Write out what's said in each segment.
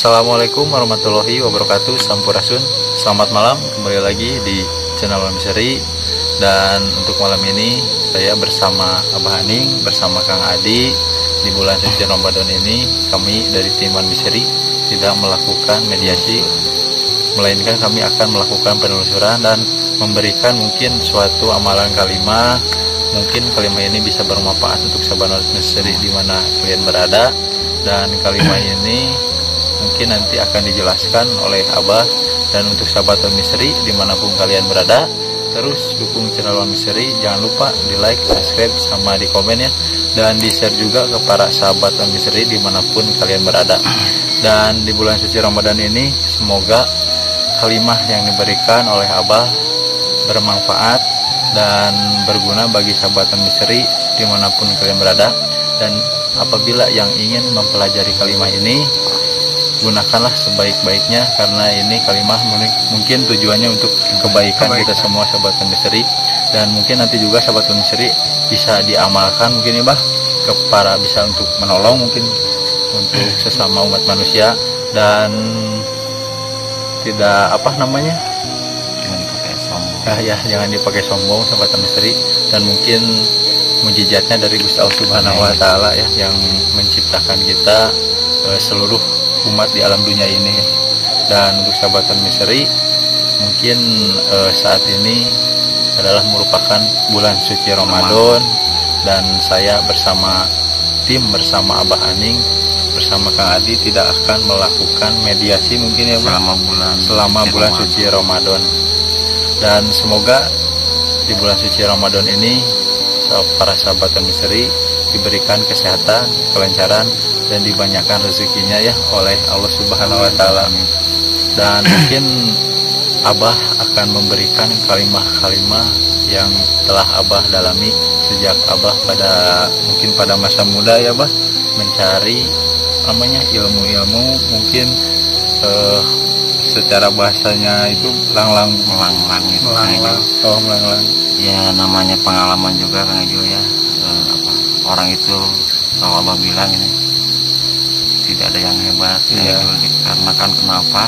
Assalamualaikum warahmatullahi wabarakatuh. Sampurasun. Selamat malam, kembali lagi di channel Misteri. Dan untuk malam ini saya bersama Abah Haning, bersama Kang Adi. Di bulan suci Ramadan ini kami dari tim Misteri tidak melakukan mediasi, melainkan kami akan melakukan penelusuran dan memberikan mungkin suatu amalan kalimah. Mungkin kalimah ini bisa bermanfaat untuk sahabat Misteri di mana kalian berada. Dan kalimah ini mungkin nanti akan dijelaskan oleh Abah. Dan untuk sahabat Misteri dimanapun kalian berada, terus dukung channel Misteri. Jangan lupa di like, subscribe, sama di komen ya. Dan di share juga ke para sahabat Misteri dimanapun kalian berada. Dan di bulan suci Ramadan ini semoga kalimah yang diberikan oleh Abah bermanfaat dan berguna bagi sahabat Misteri dimanapun kalian berada. Dan apabila yang ingin mempelajari kalimah ini, gunakanlah sebaik-baiknya, karena ini kalimah mungkin tujuannya untuk kebaikan kita semua sahabat Misteri. Dan mungkin nanti juga sahabat Misteri bisa diamalkan mungkin ya Bah, ke para, bisa untuk menolong mungkin untuk sesama umat manusia. Dan tidak jangan dipakai sombong sahabat Misteri. Dan mungkin mujizatnya dari Gusti Allah Subhanahu wa Ta'ala ya, yang menciptakan kita seluruh umat di alam dunia ini. Dan untuk sahabat Misteri mungkin saat ini adalah merupakan bulan suci Ramadan, dan saya bersama tim, bersama Abah Haning, bersama Kang Adi tidak akan melakukan mediasi mungkin ya selama bulan suci Ramadan. Dan semoga di bulan suci Ramadan ini para sahabat Misteri diberikan kesehatan, kelancaran, dan dibanyakan rezekinya ya oleh Allah Subhanahu wa Ta'ala. Dan mungkin Abah akan memberikan kalimah-kalimah yang telah Abah dalami sejak Abah mungkin pada masa muda ya Bah, mencari ilmu-ilmu mungkin secara bahasanya itu melanglang ya, namanya pengalaman juga Kang Ejo ya. Orang itu kalau Abah bilang ini tidak ada yang hebat ya. Dikarenakan kenapa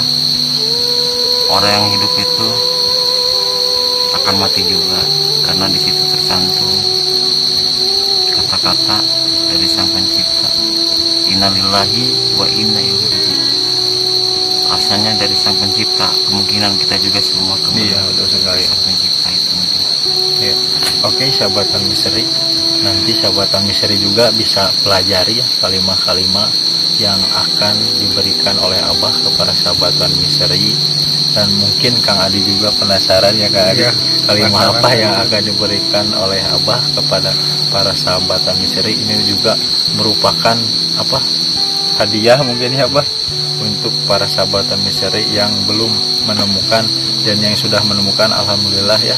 orang yang hidup itu akan mati juga, karena di situ tercantum kata-kata dari Sang Pencipta, innalillahi wa inna ilaihi raji'un. Asalnya dari Sang Pencipta, kemungkinan kita juga semua kembali sekali Sang Pencipta itu. Ya. Oke sahabat Misteri, nanti sahabat Misteri juga bisa pelajari ya kalimah-kalimah yang akan diberikan oleh Abah kepada sahabat Misteri. Dan mungkin Kang Adi juga penasaran ya Kang Adi, kalimah apa yang akan diberikan oleh Abah kepada para sahabat Misteri. Ini juga merupakan hadiah mungkin ya Abah untuk para sahabat Misteri yang belum menemukan, dan yang sudah menemukan alhamdulillah ya,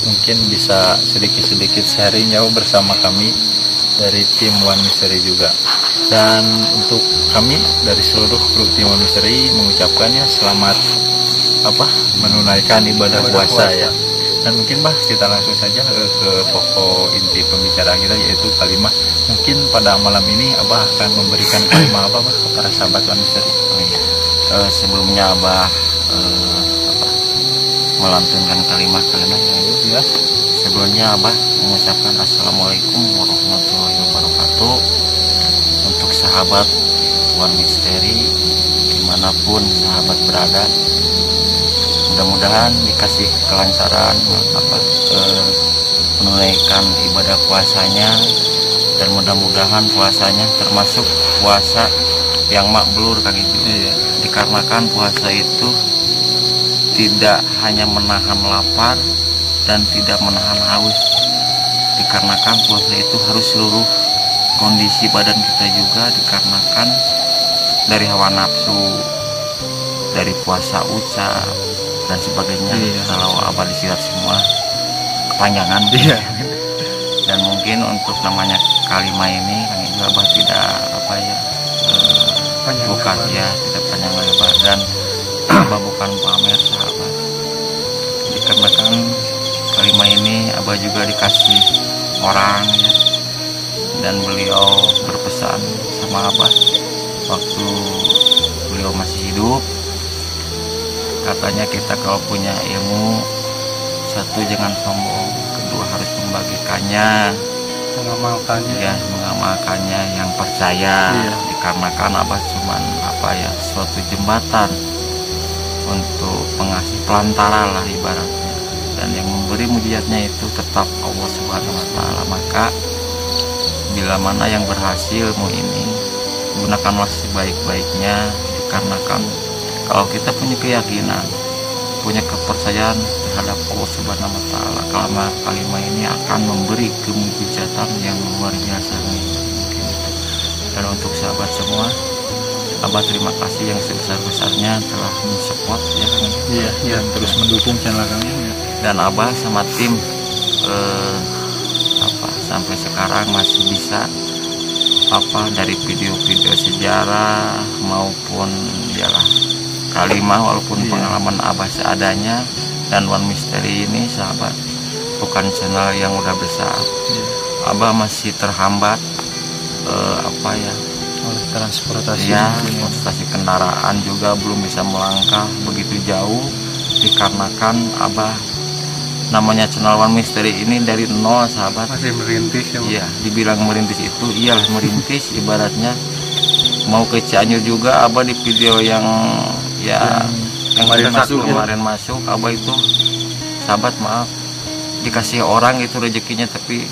mungkin bisa sedikit-sedikit sharing ya bersama kami dari tim One Misteri juga. Dan untuk kami dari seluruh kru tim One Misteri mengucapkan ya selamat menunaikan ibadah puasa ya. Dan mungkin Bah, kita langsung saja ke pokok inti pembicaraan kita, yaitu kalimah. Mungkin pada malam ini Abah akan memberikan kalimah apa Bah kepada sahabat One Misteri? Sebelumnya Abah melantunkan kalimat-kalimat ya. Sebelumnya Abah mengucapkan Assalamualaikum warahmatullahi wabarakatuh untuk sahabat One Misteri dimanapun sahabat berada. Mudah-mudahan dikasih kelancaran menunaikan ibadah puasanya, dan mudah-mudahan puasanya termasuk puasa yang makbul kali itu. Dikarenakan puasa itu tidak hanya menahan lapar dan tidak menahan haus. Dikarenakan puasa itu harus seluruh kondisi badan kita juga, dikarenakan dari hawa nafsu, dari puasa ucap dan sebagainya. Kalau Abah disilat semua kepanjangan. Dan mungkin untuk namanya kalimah ini Kang Ijo, Abah tidak bukan ya, tidak panjang lebar, dan Abah bukan pamer sahabat. Dikarenakan kalimah ini Abah juga dikasih orang ya, dan beliau berpesan sama Abah waktu beliau masih hidup. Katanya kita kalau punya ilmu, satu jangan sombong, kedua harus membagikannya, mengamalkannya yang percaya. Dikarenakan Abah cuman suatu jembatan untuk pengasih pelantara lah ibaratnya, dan yang memberi mujizatnya itu tetap Allah Subhanahu wa Ta'ala. Maka bila mana yang berhasil ilmu ini, gunakanlah sebaik-baiknya, dikarenakan kalau kita punya keyakinan, punya kepercayaan terhadap Allah Subhanahu wa Ta'ala, kalimat ini akan memberi kemujizatan yang luar biasa mungkin. Dan untuk sahabat semua, Abah terima kasih yang sebesar-besarnya telah mensupport ya kan. Iya, terus mendukung channel kami. Dan Abah sama tim sampai sekarang masih bisa dari video-video sejarah maupun kalimah walaupun pengalaman Abah seadanya. Dan One Mystery ini sahabat bukan channel yang udah besar. Abah masih terhambat oleh transportasi kendaraan juga belum bisa melangkah begitu jauh, dikarenakan Abah namanya channel One Mystery ini dari nol sahabat, masih merintis ya. Iya, dibilang merintis itu iyalah merintis. Ibaratnya mau ke Cianjur juga Abah di video yang kemarin masuk Abah itu sahabat maaf dikasih orang itu rezekinya, tapi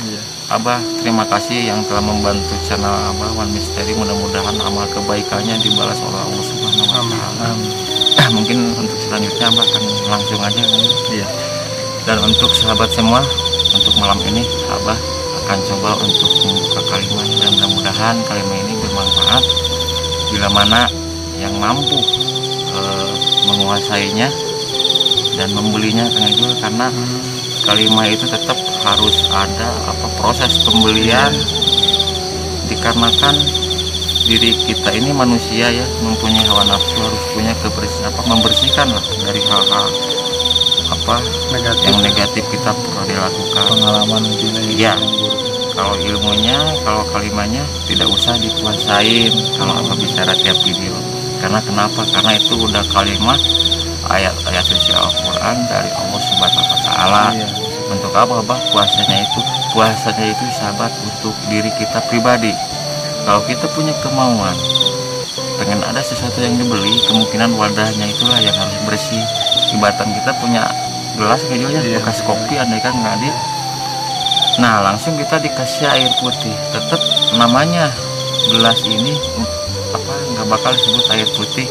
Abah terima kasih yang telah membantu channel Abah One Mystery. Mudah-mudahan amal kebaikannya dibalas oleh Allah Subhanahu wa Ta'ala. Mungkin untuk selanjutnya Abah akan langsung aja. Dan untuk sahabat semua, untuk malam ini Abah akan coba untuk membuka kalimat, dan mudah-mudahan kalimat ini bermanfaat bila mana yang mampu menguasainya dan membelinya karena kalimat itu tetap harus ada proses pembelian, dikarenakan diri kita ini manusia ya, mempunyai hawa nafsu, harus punya membersihkan lah dari hal-hal yang negatif kita pernah dilakukan, pengalaman mungkin kalau ilmunya, kalau kalimatnya tidak usah dikuasain kalau Abah bicara tiap video. Karena kenapa? Karena itu udah kalimat ayat-ayat suci Al-Quran dari Allah Subhanahu wa Ta'ala. Untuk apa Abah? Puasanya itu sahabat untuk diri kita pribadi. Kalau kita punya kemauan pengen ada sesuatu yang dibeli, kemungkinan wadahnya itulah yang harus bersih. Ibaratkan kita punya gelas kayaknya bekas kopi andai kan nggak ada, nah langsung kita dikasih air putih, tetap namanya gelas ini nggak bakal disebut air putih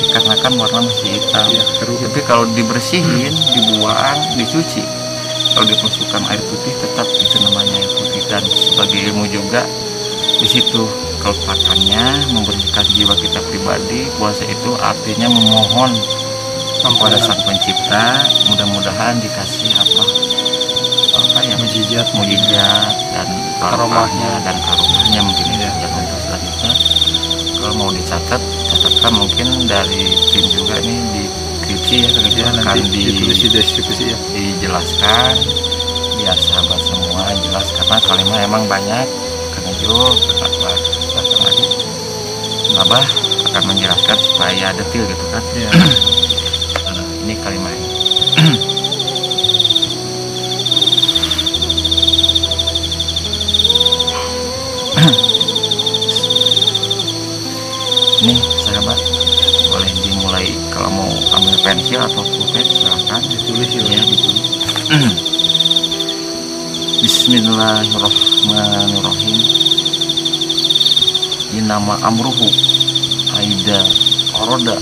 dikarenakan warna masih hitam. Tapi kalau dibersihin, dibuang, dicuci, kalau dimasukkan air putih, tetap itu namanya air putih. Dan sebagai ilmu juga di situ keletakannya membersihkan jiwa kita pribadi. Puasa itu artinya memohon kepada Sang Pencipta, mudah-mudahan dikasih mujizat dan karomahnya mungkin ya. Dan untuk selanjutnya kalau mau catatkan mungkin dari tim juga ini di deskripsi akan ditulis di deskripsi dijelaskan biar sahabat semua jelas, karena kalimat emang banyak. Karena Abah akan menjelaskan supaya detail gitu kan. Ini kalimat ini sahabat, boleh dimulai. Kalau mau ambil pensil atau pulpen silahkan ditulis ditulis. Bismillahirrahmanirrahim. Inama amruhu aida oroda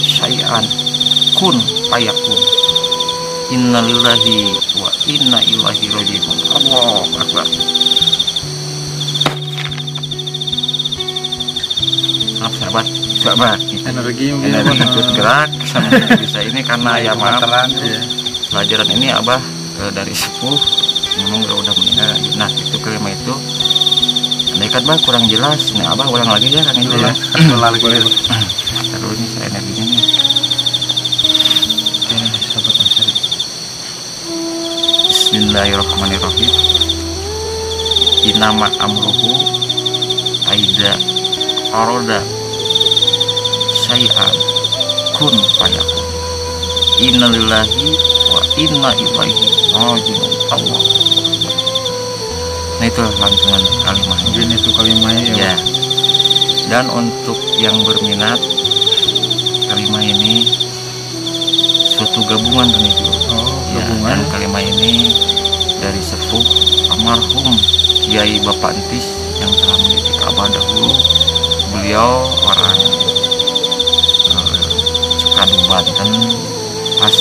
syai'an kun fayakun. Innalillahi wa inna ilaihi raji'un. Allahu akbar. Maaf sahabat energi ikut gerak sama bisa ini karena ya maaf pelajaran ini Abah dari sepuh memang udah meninggal. Nah itu kalimat itu andaikan Abah kurang jelas, nih Abah ulang lagi ya kan itu ya. Terus ini saya energinya nih. Sahabat Ansari. Bismillahirrahmanirrahim. Inama amruhu aida aroda syai'an kun fayakun. Innalillahi wa inna ilaihi raji'un. Allah. Nah itu lantunan kalimatnya. Jadi itu kalimatnya ya. Dan untuk yang berminat, kalimat ini suatu gabungan kan itu. Ya, dan kalimat ini dari sepuh almarhum Kiai Bapak Entis yang telah mendidik Abah dahulu. Beliau orang Cekadu Banten, pas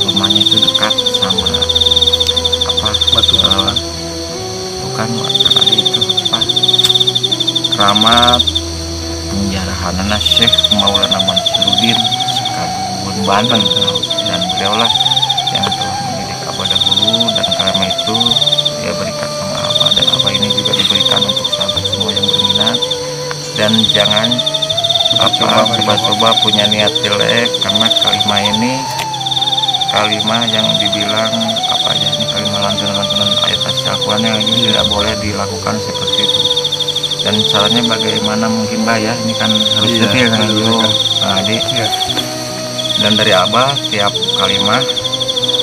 rumahnya itu dekat sama Batu bukan kali itu keramat penjarahanana Syekh Maulana Mansuruddin Cekadu Banten, dan beliaulah yang telah mendidik Abah dahulu, dan karena itu dia berikan sama Abah, dan Abah ini juga diberikan untuk sahabat semua yang berminat. Dan jangan coba-coba punya niat jelek, karena kalimat ini kalimat yang dibilang ini kalimat lantunan ayat Al-Quran yang ini tidak boleh dilakukan seperti itu. Dan caranya bagaimana mungkin ya, ini kan harus detail kan dulu. Dan dari Abah tiap kalimat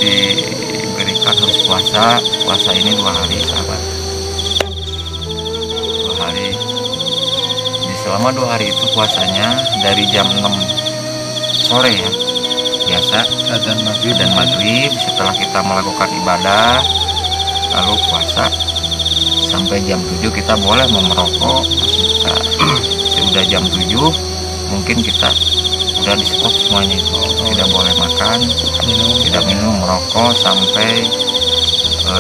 diberikan harus puasa ini 2 hari sahabat, 2 hari. Selama 2 hari itu puasanya dari jam 6 sore ya, biasa dan maghrib setelah kita melakukan ibadah, lalu puasa sampai jam 7 kita boleh merokok. Sudah jam 7 mungkin kita udah di stop semuanya itu, tidak boleh makan, tidak minum, merokok sampai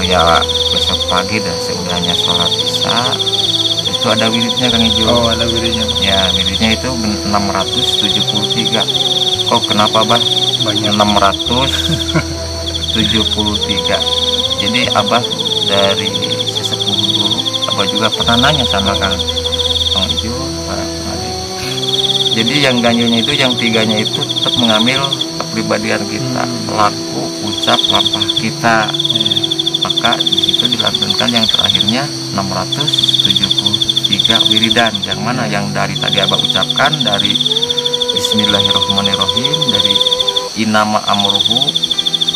ya besok pagi dan seudahnya sholat isya. Itu ada wiridnya Kang Ijo. Ada wiridnya. Ya, wiridnya itu 673. Kenapa Bah? Banyak. 673. Jadi Abah dari sesepuh dulu, Abah juga pernah nanya sama Kang Ijo, para adik. Jadi yang ganjilnya itu, yang 3-nya itu tetap mengambil kepribadian kita, laku, ucap, lampah kita. Maka di situ dilantunkan yang terakhirnya 673 wiridan. Yang mana? Yang dari tadi Abah ucapkan, dari Bismillahirrahmanirrahim, dari Inama amruhu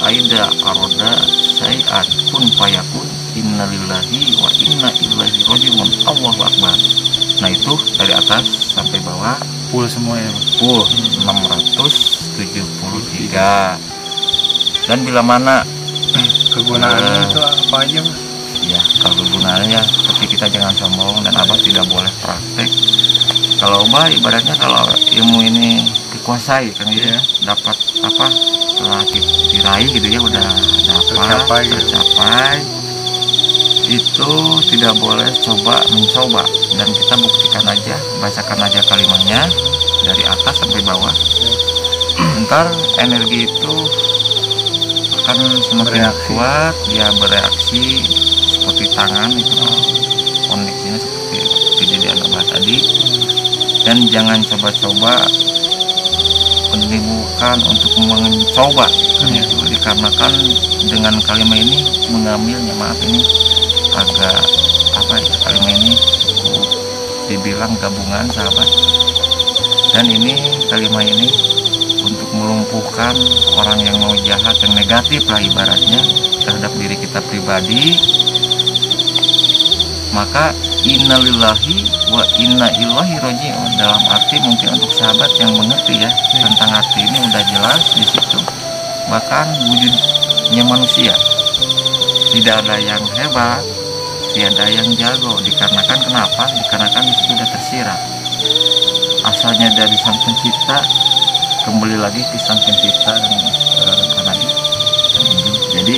aida aroda syai'an kun fayakun, innalillahi wa inna ilaihi raji'un. Allahu akbar. Nah itu dari atas sampai bawah full semua ya. Full 673. Dan bila mana kegunaannya itu apa aja? Ya, kalau gunaannya, tapi kita jangan sombong, dan Abah tidak boleh praktek. Kalau Abah ibaratnya kalau ilmu ini dikuasai kan ya, dapat setelah diraih gitu ya, udah dapat tercapai, itu tidak boleh mencoba, dan kita buktikan aja, bacakan aja kalimatnya dari atas sampai bawah. Ntar energi itu akan semakin kuat, dia bereaksi seperti tangan itu, koneksinya seperti kejadian Abah tadi. Dan jangan coba-coba menimbulkan untuk mencoba itu, dikarenakan dengan kalimat ini mengambilnya, maaf ini agak kalimat ini dibilang gabungan sahabat. Dan ini kalimat ini untuk melumpuhkan orang yang mau jahat, yang negatif lah ibaratnya terhadap diri kita pribadi. Maka innalillahi wa inna ilaihi raji'un, dalam arti mungkin untuk sahabat yang mengerti ya tentang arti ini udah jelas di situ. Bahkan wujudnya manusia tidak ada yang hebat, tidak ada yang jago, dikarenakan kenapa? Dikarenakan itu sudah tersirat. Asalnya dari Sang Pencipta, kembali lagi ke Sang Pencipta karena itu. Jadi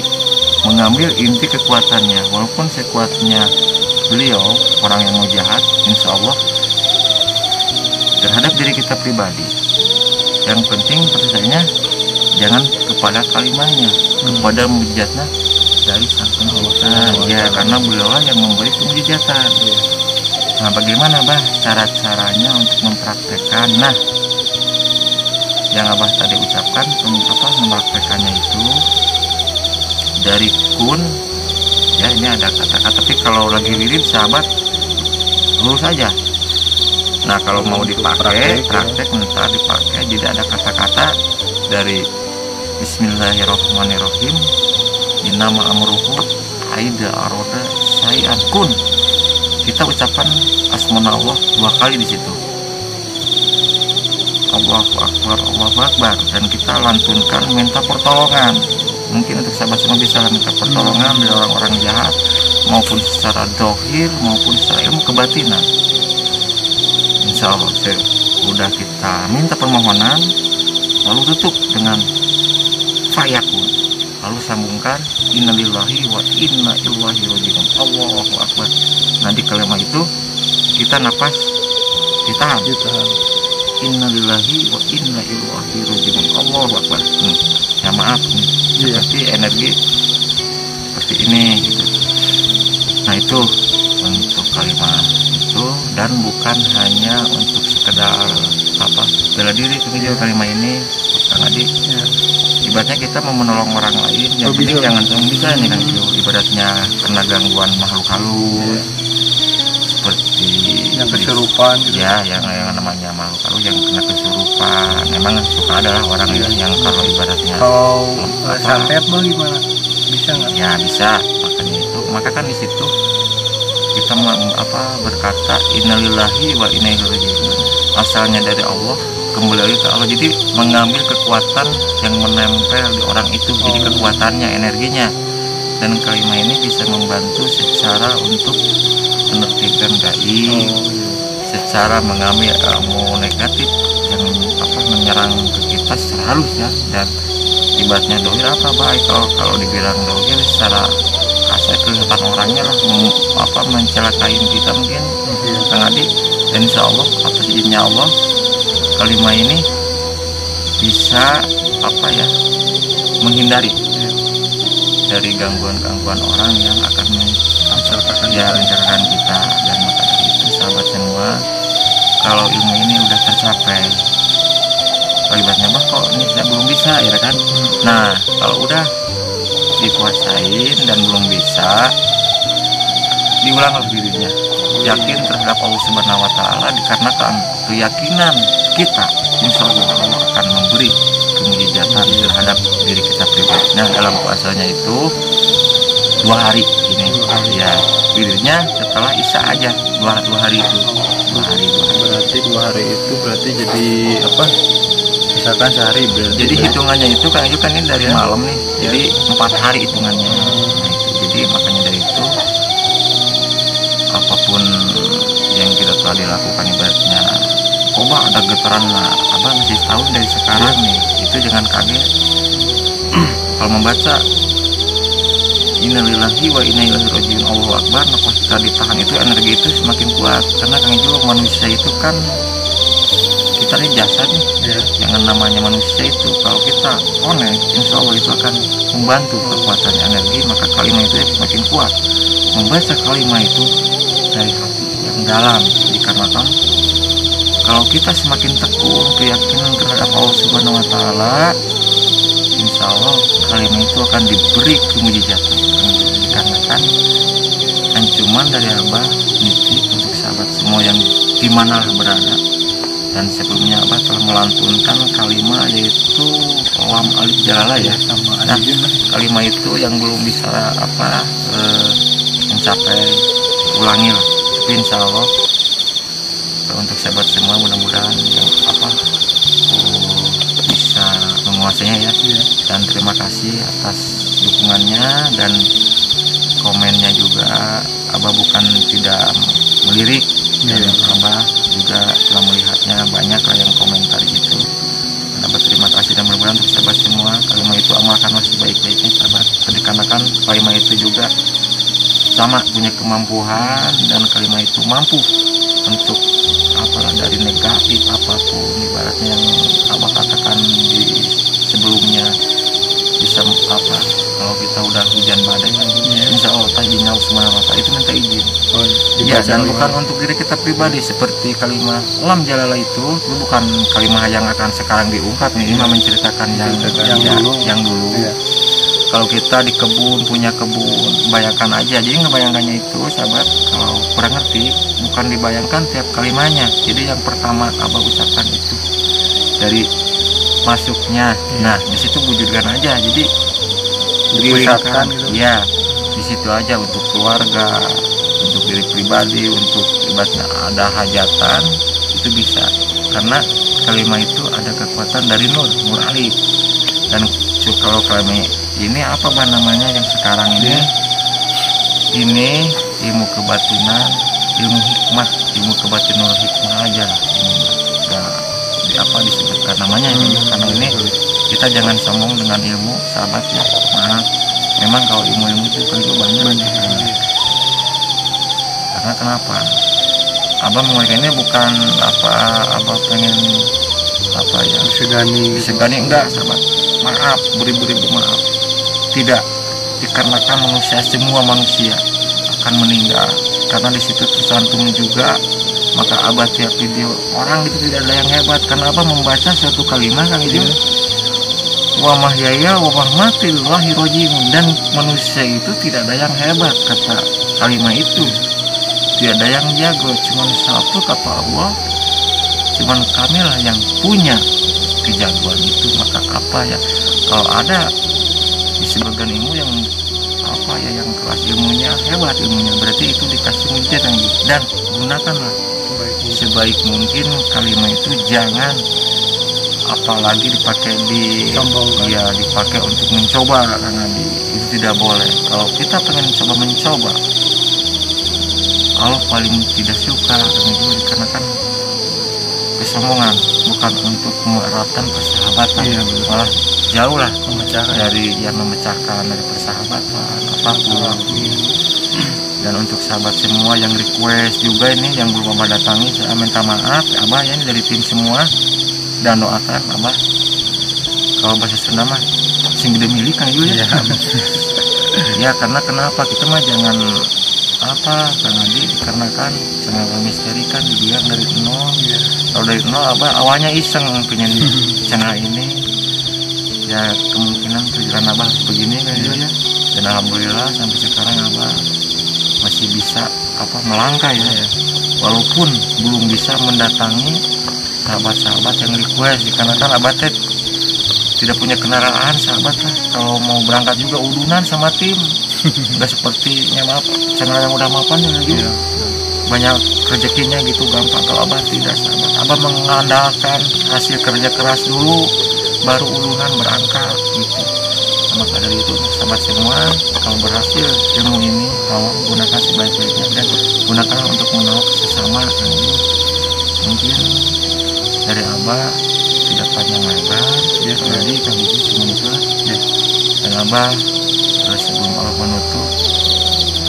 mengambil inti kekuatannya, walaupun sekuatnya beliau orang yang mau jahat, insya Allah terhadap diri kita pribadi. Yang penting percayanya jangan kepada kalimatnya, kepada mujizatnya dari Sang Pencipta. Ya, karena beliau yang memberi kemujizatan. Nah, bagaimana cara-caranya untuk mempraktekkan? Nah, yang Abah tadi ucapkan, mempraktekannya itu dari kun. Ya, ini ada kata-kata, tapi kalau lagi wirid sahabat lurus aja, Nah kalau mau dipakai praktek minta dipakai, jadi ada kata-kata dari Bismillahirrahmanirrahim, innama amruhu aida aroda syai'an kun. Kita ucapan asmaullah 2 kali di situ, Allahu Akbar, Allahu Akbar, dan kita lantunkan minta pertolongan. Mungkin untuk sahabat semua bisa minta pertolongan dari orang-orang jahat, maupun secara dohir maupun secara ilmu kebatinan. Insya Allah sudah kita minta permohonan, lalu tutup dengan fayakun, lalu sambungkan innalillahi wa inna ilaihi raji'un, Allahu Akbar. Nah di kalimat itu kita napas ditahan. Innalillahi wa inna ilaihi raji'un, Allahu Akbar. Ya maaf nih, seperti energi seperti ini gitu. Nah itu untuk kalimat itu, dan bukan hanya untuk sekedar bela diri. Kemudian kalimat ini Kang Adi ibaratnya kita mau menolong orang lain, yang penting jangan bisa nih kan itu ibaratnya kena gangguan makhluk halus seperti yang kesurupan gitu. Ya yang namanya makhluk halus yang kena kesurupan, memang suka adalah orang yang kalau ibaratnya santet gimana, bisa nggak? Ya bisa, makanya itu maka kan di situ kita berkata innalillahi wa inna ilaihi raji'un, asalnya dari Allah kembali lagi ke Allah, jadi mengambil kekuatan yang menempel di orang itu, jadi kekuatannya, energinya. Dan kalimat ini bisa membantu secara untuk menertibkan gaib, secara mengambil ilmu negatif yang menyerang ke kita secara halus ya. Dan ibaratnya dohir baik kalau dibilang dohir secara kasar kelihatan orangnya lah mencelakai kita mungkin Kang Adi. Dan insya Allah atas izinnya Allah kalimat ini bisa menghindari dari gangguan-gangguan orang yang akan mencelakakan kita. Dan maka dari itu sahabat semua, kalau ilmu ini udah tercapai, kalimatnya kok ini saya belum bisa ya kan. Nah kalau udah dikuasain dan belum bisa, diulang lagi dirinya, yakin terhadap Allah Subhanahu wa Ta'ala, dikarenakan keyakinan kita insya Allah Allah akan memberi kemujizatan terhadap diri kita pribadi. Nah dalam puasanya itu 2 hari ini ya, dirinya setelah Isya aja 2 hari itu 2 hari. Berarti 2 hari itu berarti jadi misalkan sehari berarti. Jadi hitungannya itu kan ini dari malam nih, jadi 4 hari hitungannya. Nah, jadi makanya dari itu apapun yang kita telah dilakukan ibaratnya ada getaran masih tahu dari sekarang nih, itu jangan kaget. Kalau membaca innalillahi wa inna ilaihi raji'un, Allahu Akbar, pas kita ditahan itu energi itu semakin kuat, karena kan itu manusia itu kan kita ini jasad nih yang namanya manusia itu kalau kita connect insya Allah itu akan membantu kekuatan energi. Maka kalimat itu semakin kuat, membaca kalimat itu dari hati yang dalam, dikarenakan kalau kita semakin tekun keyakinan terhadap Allah Subhanahu wa Ta'ala, insya Allah kalimat itu akan diberi kemujizatan. Dikarenakan ancuman dari Abah niti untuk sahabat semua yang dimana berada. Dan sebelumnya Abah telah melantunkan kalimat yaitu Lam Alif Jalala ya. Nah, kalimat itu yang belum bisa mencapai, ulangi lah. Tapi insya Allah untuk sahabat semua mudah-mudahan yang bisa menguasainya ya. Dan terima kasih atas dukungannya dan komennya juga. Abah bukan tidak melirik, dan Abah juga telah melihatnya banyak lah yang komentar gitu. Dan Abah terima kasih dan mudah-mudahan untuk sahabat semua kalimat itu amalkanlah sebaik-baiknya sahabat. Dikarenakan kalimat itu juga sama punya kemampuan, dan kalimat itu mampu untuk dari negatif apapun ibaratnya yang Abah katakan di sebelumnya, bisa kalau kita udah hujan badai kan insya Allah izinnya Subhanahu wa Ta'ala itu minta izin dan bukan untuk diri kita pribadi. Seperti kalimat Lam Jalala itu bukan kalimat yang akan sekarang diungkap nih, ini menceritakan yang dulu. Kalau kita di kebun, punya kebun, bayangkan aja. Jadi ngebayangkannya itu sahabat, kalau kurang ngerti, bukan dibayangkan tiap kalimatnya. Jadi yang pertama Abah ucapkan itu dari masuknya. Nah di situ wujudkan aja. Jadi Dipusatkan gitu. ya di situ aja untuk keluarga, untuk diri pribadi, untuk ibaratnya ada hajatan itu bisa. Karena kalimat itu ada kekuatan dari nur alif. Dan kalau kalimat ini apa namanya yang sekarang ini ilmu kebatinan, ilmu hikmah, ilmu kebatinan hikmah aja lah. Ini enggak disebutkan namanya ini, karena ini kita jangan sombong dengan ilmu sahabat ya. Maaf, memang kalau ilmu itu banyak. Karena kenapa? Abah memberikan ini bukan Abah pengen disegani enggak sahabat. Maaf, beribu-ribu maaf. Tidak, dikarenakan semua manusia akan meninggal. Karena di situ tercantum juga, maka Abah tiap video orang itu tidak ada yang hebat. Karena Abah membaca suatu kalimat kan itu, wa mahyaya wa mamati lillahi rojiun, dan manusia itu tidak ada yang hebat kata kalimat itu. Tidak ada yang jago, cuman satu kata Allah, cuman kamilah yang punya kejagoan itu. Maka apa ya, kalau ada di sebagian ilmu yang yang kelas ilmunya hebat, ilmunya berarti itu dikasih mujizat dan gunakanlah sebaik mungkin kalimat itu. Jangan apalagi dipakai dipakai untuk mencoba, karena itu tidak boleh. Kalau kita pengen mencoba, Allah paling tidak suka, dan itu dikarenakan kesombongan, bukan untuk menerapkan persahabatan. Malah jauh lah dari yang memecahkan dari persahabatan apapun. Dan untuk sahabat semua yang request juga ini yang belum Abah datangi, saya minta maaf Abah ya, ini dari tim semua, dan doakan Abah kalau bahasa Sunda mah sing gede milik kan ya. Ya karena kenapa kita mah jangan karena dikarenakan channel misteri kan dibilang dari nol. Kalau dari nol Abah awalnya iseng pengen channel ini, ya kemungkinan tujuan Abah begini kan ya. Dan alhamdulillah sampai sekarang Abah masih bisa melangkah ya. Walaupun belum bisa mendatangi sahabat-sahabat yang request, dikarenakan Abah tidak punya kendaraan sahabat lah. Kalau mau berangkat juga udunan sama tim. Nggak sepertinya channel yang udah mapan juga. Banyak rezekinya gitu gampang. Kalau Abah tidak sahabat, Abah mengandalkan hasil kerja keras dulu, baru udunan berangkat gitu. Maka dari itu sahabat semua, kalau berhasil ilmu ini tolong gunakan sebaik-baiknya dan gunakan untuk menolong sesama. Mungkin dari Abah tidak panjang lebar jadi kami cuma itu dan Abah sebelum Allah menutup,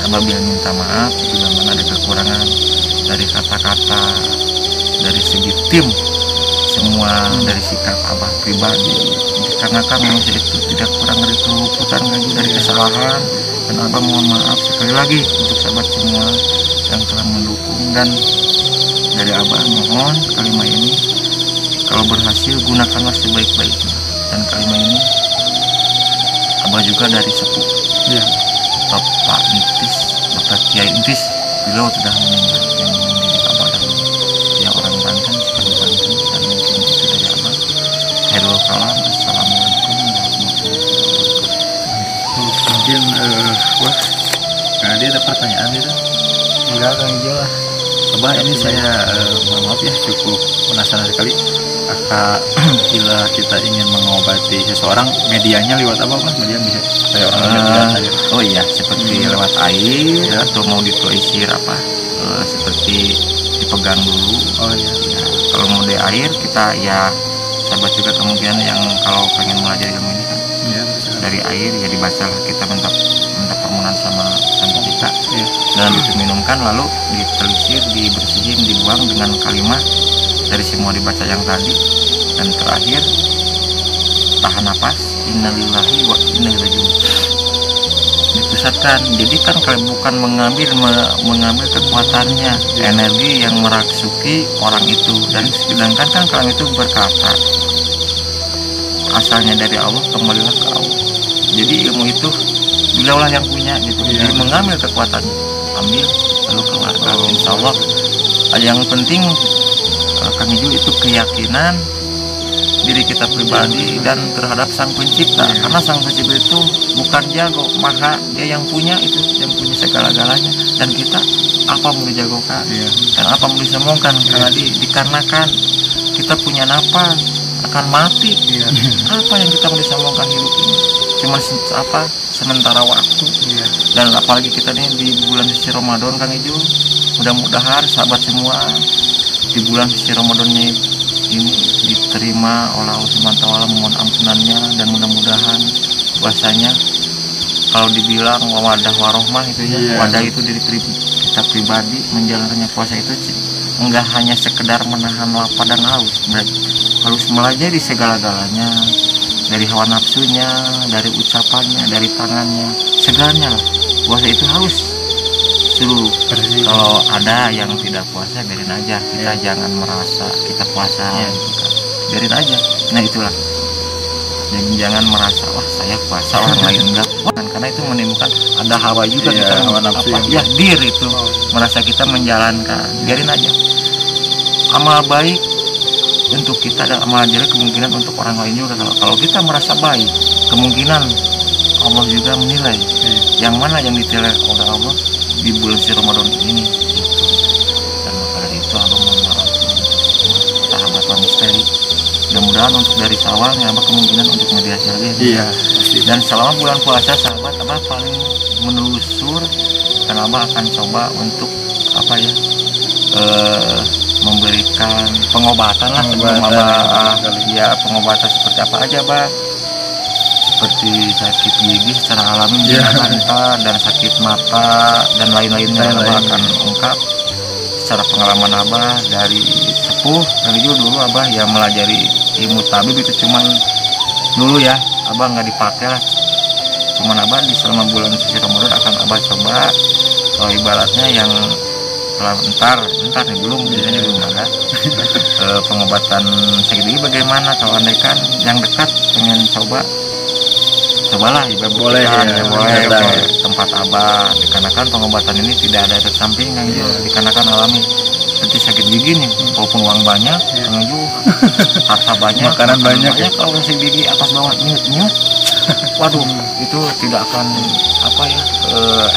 Abah biar minta maaf bila mana ada kekurangan dari kata-kata, dari segi tim semua, dari sikap Abah pribadi. Dikarenakan manusia itu tidak kurang dari keluputan dari kesalahan, dan Abah mohon maaf sekali lagi untuk sahabat semua yang telah mendukung. Dan dari Abah mohon kalimat ini kalau berhasil gunakanlah sebaik-baiknya. Dan kalimat ini Abah juga dari sepuh Bapak Intis, Bapak Kiai Intis beliau sudah meninggal, yang mendidik Abah dan dia orang Banten, sekali Banten. Dan mungkin itu dari Abah. Khairul kalam, assalamualaikum warahmatullahi wabarakatuh. Mungkin dia ada pertanyaan gitu? Enggak kan jelas. Abah ini saya mohon maaf ya, cukup penasaran sekali. Bila kita ingin mengobati seseorang, medianya lewat apa Pak? Media bisa kayak orang lihat air. Oh iya, seperti lewat air atau mau ditulisir seperti dipegang dulu. Oh iya. Ya, kalau mau di air kita ya sahabat juga kemungkinan yang kalau pengen belajar ilmu ini kan dari air ya dibaca lah, kita minta permohonan sama kita dan diminumkan, lalu ditelisir, dibersihin, dibuang dengan kalimat dari semua dibaca yang tadi. Dan terakhir tahan napas, innalillahi wa inna ilaihi rajiun, dipusatkan. Jadi kan bukan mengambil kekuatannya, energi yang merasuki orang itu. Dan sedangkan kan kalau itu berkata asalnya dari Allah, kembalilah ke Allah. Jadi ilmu itu beliaulah yang punya gitu. Jadi mengambil kekuatannya, ambil lalu keluarkan. Insya Allah yang penting Kang Ijo itu keyakinan diri kita pribadi dan terhadap Sang Pencipta. Karena Sang Pencipta itu bukan jago, maha, dia yang punya itu, yang punya segala-galanya. Dan kita apa mau dijagokan dan apa mau disombongkan dikarenakan kita punya napas akan mati. Apa yang kita mau disombongkan hidup ini? Cuma sementara waktu. Dan apalagi kita nih di bulan suci Ramadan, Kang Ijo, mudah-mudahan sahabat semua di bulan suci Ramadannya ini diterima oleh Allah Subhanahu wa taala, mohon ampunannya, dan mudah-mudahan puasanya kalau dibilang wadah warohmah itu ya, wadah itu dari kita pribadi menjalankannya puasa itu enggak hanya sekedar menahan lapar dan haus, harus melajari segala-galanya, dari hawa nafsunya, dari ucapannya, dari tangannya, segalanya. Puasa itu harus seluruh. Kalau ada yang tidak puasa, biarin aja, kita jangan merasa kita puasa, biarin aja. Nah itulah, jangan merasa wah saya puasa orang lain enggak, karena itu menimbulkan ada hawa juga, kita hawa nafsu diri itu merasa kita menjalankan. Biarin aja, amal baik untuk kita dan amal jelek kemungkinan untuk orang lain juga. Kalau kita merasa baik, kemungkinan Allah juga menilai yang mana yang ditilai oleh Allah di bulan suci Ramadan ini. Dan maka dari itu Abang mohon sahabat misteri, mudah-mudahan untuk dari awalnya Abang kemungkinan untuk mediasi lagi. Dan selama bulan puasa sahabat Abang paling menelusur, dan Abang akan coba untuk memberikan pengobatan lah sebelum Abang pengobatan seperti apa aja Abang, seperti sakit gigi secara alami dan sakit mata dan lain-lainnya. Abah akan ungkap secara pengalaman Abah dari sepuh. Dan juga dulu Abah yang melajari ilmu tabib itu cuman dulu ya, Abah nggak dipakai lah, cuman Abah di selama bulan suci Ramadan akan Abah coba, kalau ibaratnya yang entar nih belum ada pengobatan sakit gigi bagaimana. Kalau andaikan yang dekat pengen cobalah ibarat boleh ke tempat Abah, dikarenakan pengobatan ini tidak ada efek samping dikarenakan alami. Seperti sakit gigi nih, walaupun uang banyak, harta banyak, makanan banyak, kalau sakit gigi atas bawah nyut, waduh itu tidak akan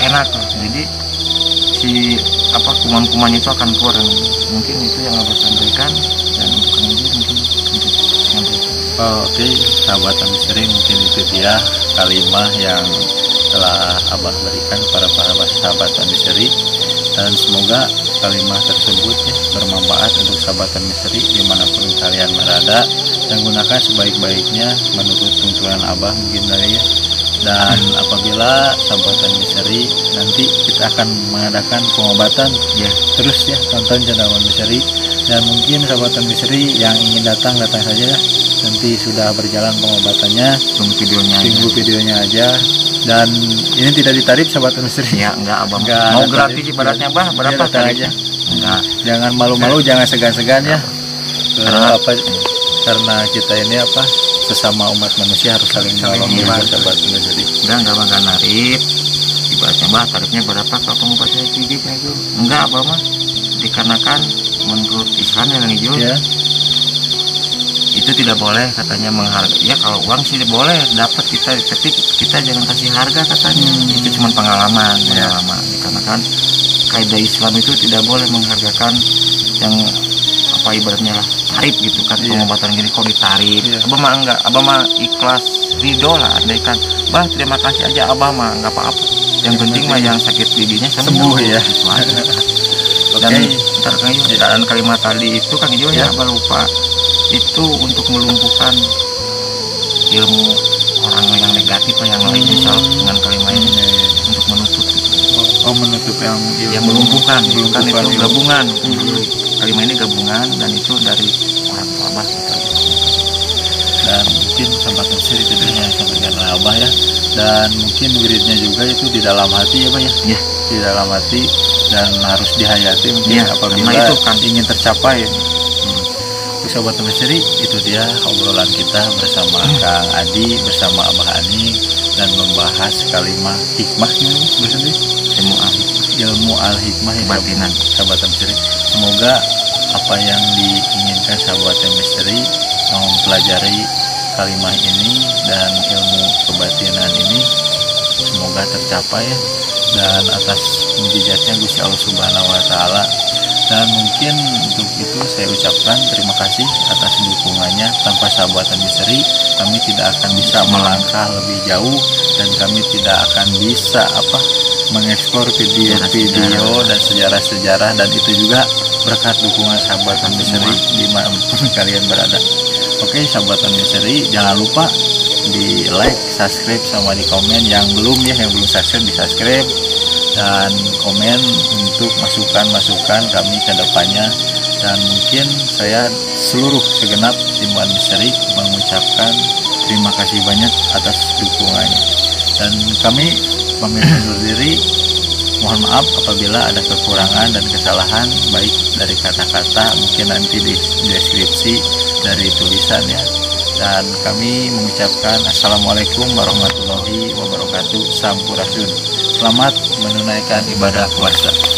enak. Jadi kuman-kumannya itu akan keluar. Mungkin itu yang Abah sampaikan, dan untuk kemudian mungkin untuk sampaikan. Oke, sahabat misteri, mungkin itu dia kalimah yang telah Abah berikan kepada para sahabat misteri, dan semoga kalimah tersebut bermanfaat untuk sahabat misteri dimanapun kalian berada, dan gunakan sebaik-baiknya menurut tuntunan Abah mungkin dari ya. Dan apabila sahabat misteri nanti kita akan mengadakan pengobatan terus ya, tonton channel misteri. Dan mungkin sahabat misteri yang ingin datang saja ya, nanti sudah berjalan pengobatannya, tunggu videonya aja. Dan ini tidak ditarif sahabat misteri ya, enggak Abang, mau gratis ibaratnya Bah, berapa tarifnya? Enggak, jangan malu-malu, jangan segan-segan ya. Karena kita ini sesama umat manusia harus saling menolong sahabat misteri. Enggak bangga narif ibaratnya Bah, tarifnya berapa kalau pengobatannya gigi itu? Enggak Abah mah, dikarenakan menurut Islam yang hijau itu tidak boleh katanya menghargai. Ya kalau uang sih boleh dapat kita, tapi kita jangan kasih harga katanya. Itu cuma pengalaman. Dikarenakan kaidah Islam itu tidak boleh menghargakan yang ibaratnya tarif gitu kan. Pengobatan gini kok ditarif. Abah mah enggak, Abah mah ikhlas ridho lah. Andaikan Bah terima kasih aja, Abah mah enggak apa-apa. Yang penting mah yang sakit giginya sembuh ya. Itu aja. Dan kalimat tadi itu Kang Ijo ya, Abah lupa, itu untuk melumpuhkan ilmu orang yang negatif yang lainnya dengan kalimat ini, untuk menutup menutup yang melumpuhkan itu gabungan. Kalimat ini gabungan, dan itu dari orang tua Abah gitu. Dan mungkin sahabat misteri itu yang sampaikan Abah ya. Dan mungkin wiridnya juga itu di dalam hati ya Pak ya. Di dalam hati, dan harus dihayati mungkin apabila itu ingin tercapai. Sahabat misteri, itu dia obrolan kita bersama Kang Adi, bersama Abah Ani dan membahas kalimat hikmahnya maksudnya ilmu al-hikmah Kebatinan. sahabat misteri. Semoga apa yang diinginkan sahabat misteri mempelajari kalimat ini dan ilmu kebatinan ini semoga tercapai ya, dan atas mujizatnya Gusti Allah Subhanahu wa taala. Dan mungkin untuk itu saya ucapkan terima kasih atas dukungannya. Tanpa sahabat misteri kami tidak akan bisa melangkah lebih jauh, dan kami tidak akan bisa mengeksplor video-video dan sejarah-sejarah, dan itu juga berkat dukungan sahabat misteri dimanapun kalian berada. Oke, sahabat misteri, jangan lupa di like, subscribe, sama di komen. Yang belum subscribe di subscribe dan komen untuk masukan-masukan kami ke depannya. Dan mungkin saya seluruh segenap timbuhan misteri mengucapkan terima kasih banyak atas dukungannya, dan kami pamit undur diri. Mohon maaf apabila ada kekurangan dan kesalahan, baik dari kata-kata, mungkin nanti di deskripsi dari tulisannya. Dan kami mengucapkan Assalamualaikum warahmatullahi wabarakatuh. Sampurasun. Selamat menunaikan ibadah puasa.